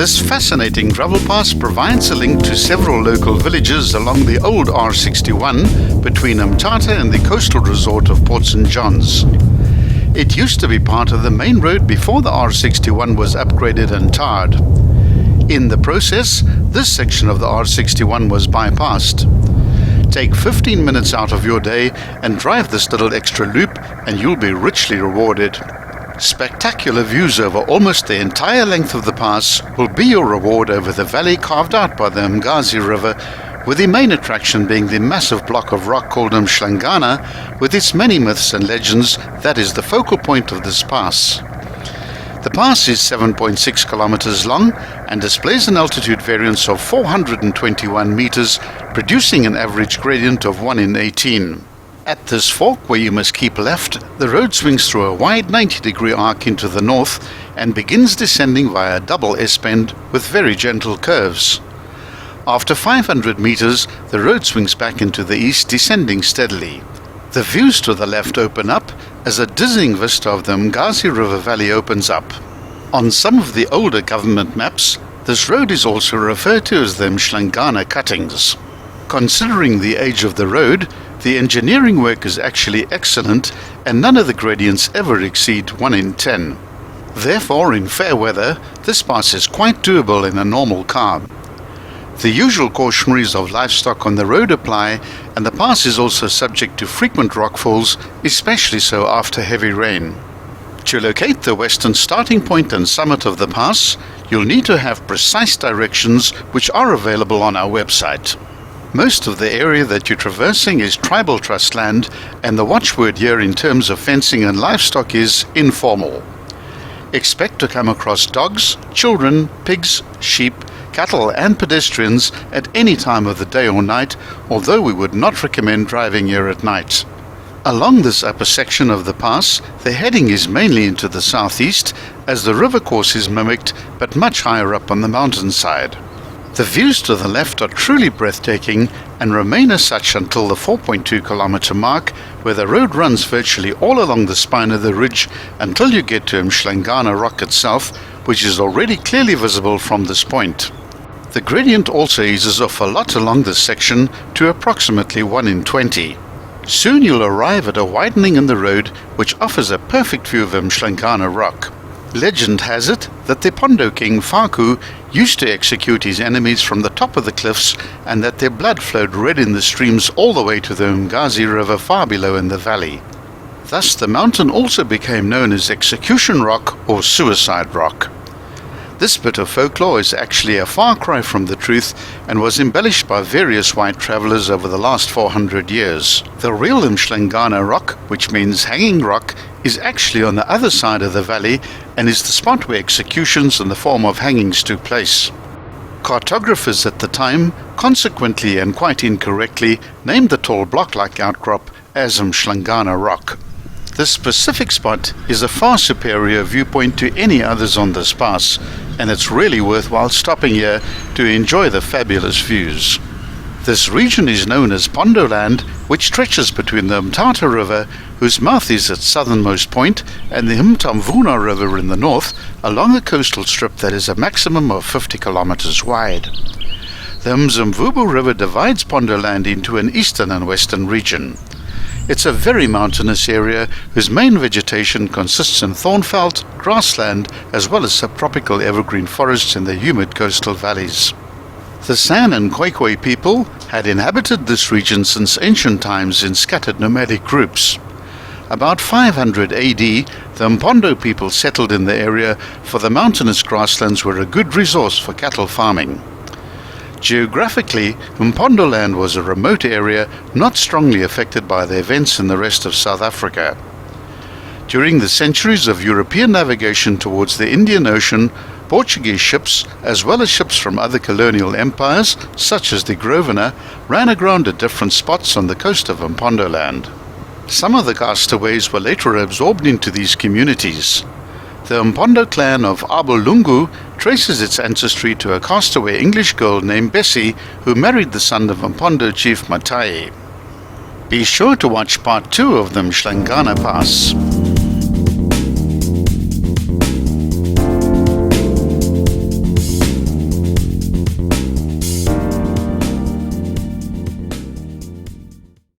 This fascinating gravel pass provides a link to several local villages along the old R61 between Mthatha and the coastal resort of Port St. John's. It used to be part of the main road before the R61 was upgraded and tarred. In the process, this section of the R61 was bypassed. Take 15 minutes out of your day and drive this little extra loop and you'll be richly rewarded. Spectacular views over almost the entire length of the pass will be your reward over the valley carved out by the Mlengana River, with the main attraction being the massive block of rock called Mlengana, with its many myths and legends that is the focal point of this pass. The pass is 7.6 kilometers long and displays an altitude variance of 421 meters, producing an average gradient of 1 in 18. At this fork, where you must keep left, the road swings through a wide 90-degree arc into the north and begins descending via a double S-bend with very gentle curves. After 500 meters, the road swings back into the east, descending steadily. The views to the left open up as a dizzying vista of the Mlengana River Valley opens up. On some of the older government maps, this road is also referred to as the Mlengana Cuttings. Considering the age of the road, the engineering work is actually excellent and none of the gradients ever exceed 1 in 10. Therefore, in fair weather, this pass is quite doable in a normal car. The usual cautionaries of livestock on the road apply, and the pass is also subject to frequent rockfalls, especially so after heavy rain. To locate the western starting point and summit of the pass, you'll need to have precise directions which are available on our website. Most of the area that you're traversing is tribal trust land, and the watchword here in terms of fencing and livestock is informal. Expect to come across dogs, children, pigs, sheep, cattle and pedestrians at any time of the day or night, although we would not recommend driving here at night. Along this upper section of the pass, the heading is mainly into the southeast, as the river course is mimicked, but much higher up on the mountainside. The views to the left are truly breathtaking and remain as such until the 4.2 kilometer mark, where the road runs virtually all along the spine of the ridge until you get to Mlengana Rock itself, which is already clearly visible from this point. The gradient also eases off a lot along this section to approximately 1 in 20. Soon you'll arrive at a widening in the road which offers a perfect view of Mlengana Rock. Legend has it that the Pondo king Faku used to execute his enemies from the top of the cliffs and that their blood flowed red in the streams all the way to the Mlengana River far below in the valley. Thus the mountain also became known as Execution Rock or Suicide Rock. This bit of folklore is actually a far cry from the truth and was embellished by various white travelers over the last 400 years. The real Mlengana Rock, which means hanging rock, is actually on the other side of the valley and is the spot where executions in the form of hangings took place. Cartographers at the time, consequently and quite incorrectly, named the tall block-like outcrop as Mlengana Rock. This specific spot is a far superior viewpoint to any others on this pass, and it's really worthwhile stopping here to enjoy the fabulous views. This region is known as Pondo Land, which stretches between the Mthatha River, whose mouth is its southernmost point, and the Mtamvuna River in the north, along a coastal strip that is a maximum of 50 kilometers wide. The Mzimvubu River divides Pondo Land into an eastern and western region. It's a very mountainous area whose main vegetation consists in thornveld, grassland, as well as subtropical evergreen forests in the humid coastal valleys. The San and Khoikhoi people had inhabited this region since ancient times in scattered nomadic groups. About 500 AD, the Mpondo people settled in the area, for the mountainous grasslands were a good resource for cattle farming. Geographically, Mpondo Land was a remote area not strongly affected by the events in the rest of South Africa. During the centuries of European navigation towards the Indian Ocean, Portuguese ships, as well as ships from other colonial empires, such as the Grosvenor, ran aground at different spots on the coast of Mpondo Land. Some of the castaways were later absorbed into these communities. The Mpondo clan of Abulungu traces its ancestry to a castaway English girl named Bessie, who married the son of Mpondo chief Matai. Be sure to watch part 2 of the Mlengana Pass.